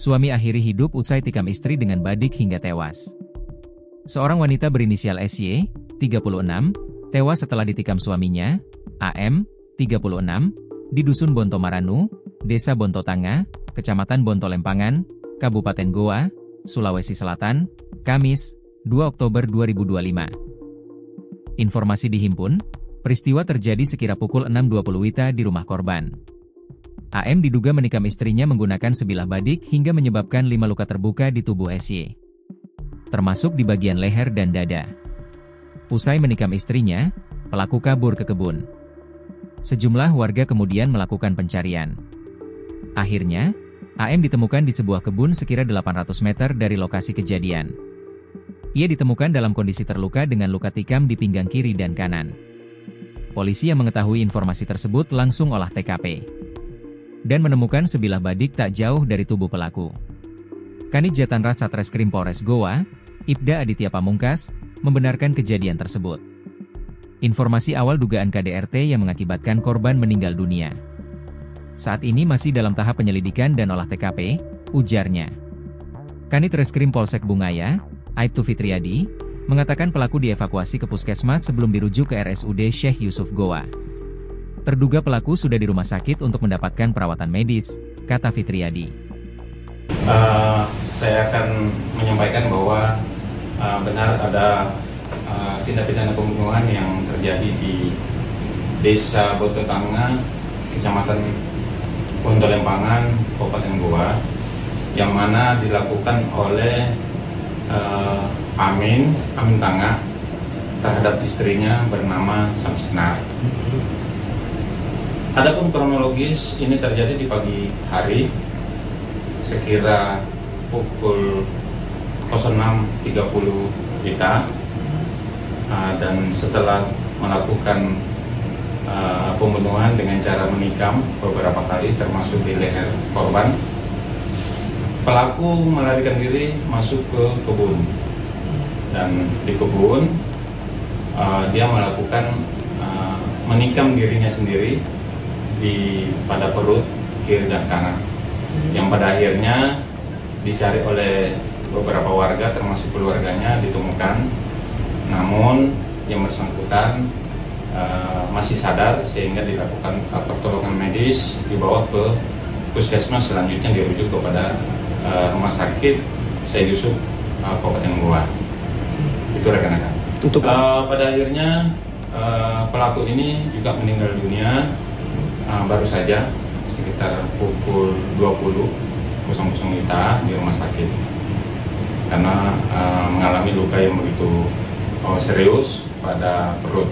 Suami akhiri hidup usai tikam istri dengan badik hingga tewas. Seorang wanita berinisial SY, 36, tewas setelah ditikam suaminya, AM, 36, di Dusun Bonto Maranu, Desa Bonto Tanga, Kecamatan Bonto Lempangan, Kabupaten Goa, Sulawesi Selatan, Kamis, 2 Oktober 2025. Informasi dihimpun, peristiwa terjadi sekira pukul 6.20 WITA di rumah korban. AM diduga menikam istrinya menggunakan sebilah badik hingga menyebabkan 5 luka terbuka di tubuh SY, termasuk di bagian leher dan dada. Usai menikam istrinya, pelaku kabur ke kebun. Sejumlah warga kemudian melakukan pencarian. Akhirnya, AM ditemukan di sebuah kebun sekira 800 meter dari lokasi kejadian. Ia ditemukan dalam kondisi terluka dengan luka tikam di pinggang kiri dan kanan. Polisi yang mengetahui informasi tersebut langsung olah TKP dan menemukan sebilah badik tak jauh dari tubuh pelaku. Kanit Jatanras Satreskrim Polres Goa, Ibda Aditya Pamungkas, membenarkan kejadian tersebut. Informasi awal dugaan KDRT yang mengakibatkan korban meninggal dunia. Saat ini masih dalam tahap penyelidikan dan olah TKP, ujarnya. Kanit Reskrim Polsek Bungaya, Aibtu Fitriadi, mengatakan pelaku dievakuasi ke puskesmas sebelum dirujuk ke RSUD Syekh Yusuf Goa. Terduga pelaku sudah di rumah sakit untuk mendapatkan perawatan medis, kata Fitriadi. Saya akan menyampaikan bahwa benar ada tindak pidana pembunuhan yang terjadi di Desa Bonto Tanga, Kecamatan Bonto Lempangan, Kabupaten Goa, yang mana dilakukan oleh Amin Tanga terhadap istrinya bernama Samsinar. Adapun kronologis ini terjadi di pagi hari sekira pukul 06.30 WITA, dan setelah melakukan pembunuhan dengan cara menikam beberapa kali termasuk di leher korban, pelaku melarikan diri masuk ke kebun, dan di kebun dia melakukan menikam dirinya sendiri pada perut kiri dan kanan, yang pada akhirnya dicari oleh beberapa warga termasuk keluarganya ditemukan, namun yang bersangkutan masih sadar sehingga dilakukan pertolongan medis, dibawa ke puskesmas, selanjutnya dirujuk kepada rumah sakit Syekh Yusuf Kabupaten Goa. Itu rekan-rekan. Pada akhirnya pelaku ini juga meninggal dunia baru saja sekitar pukul 20.00 WITA di rumah sakit karena mengalami luka yang begitu serius pada perut.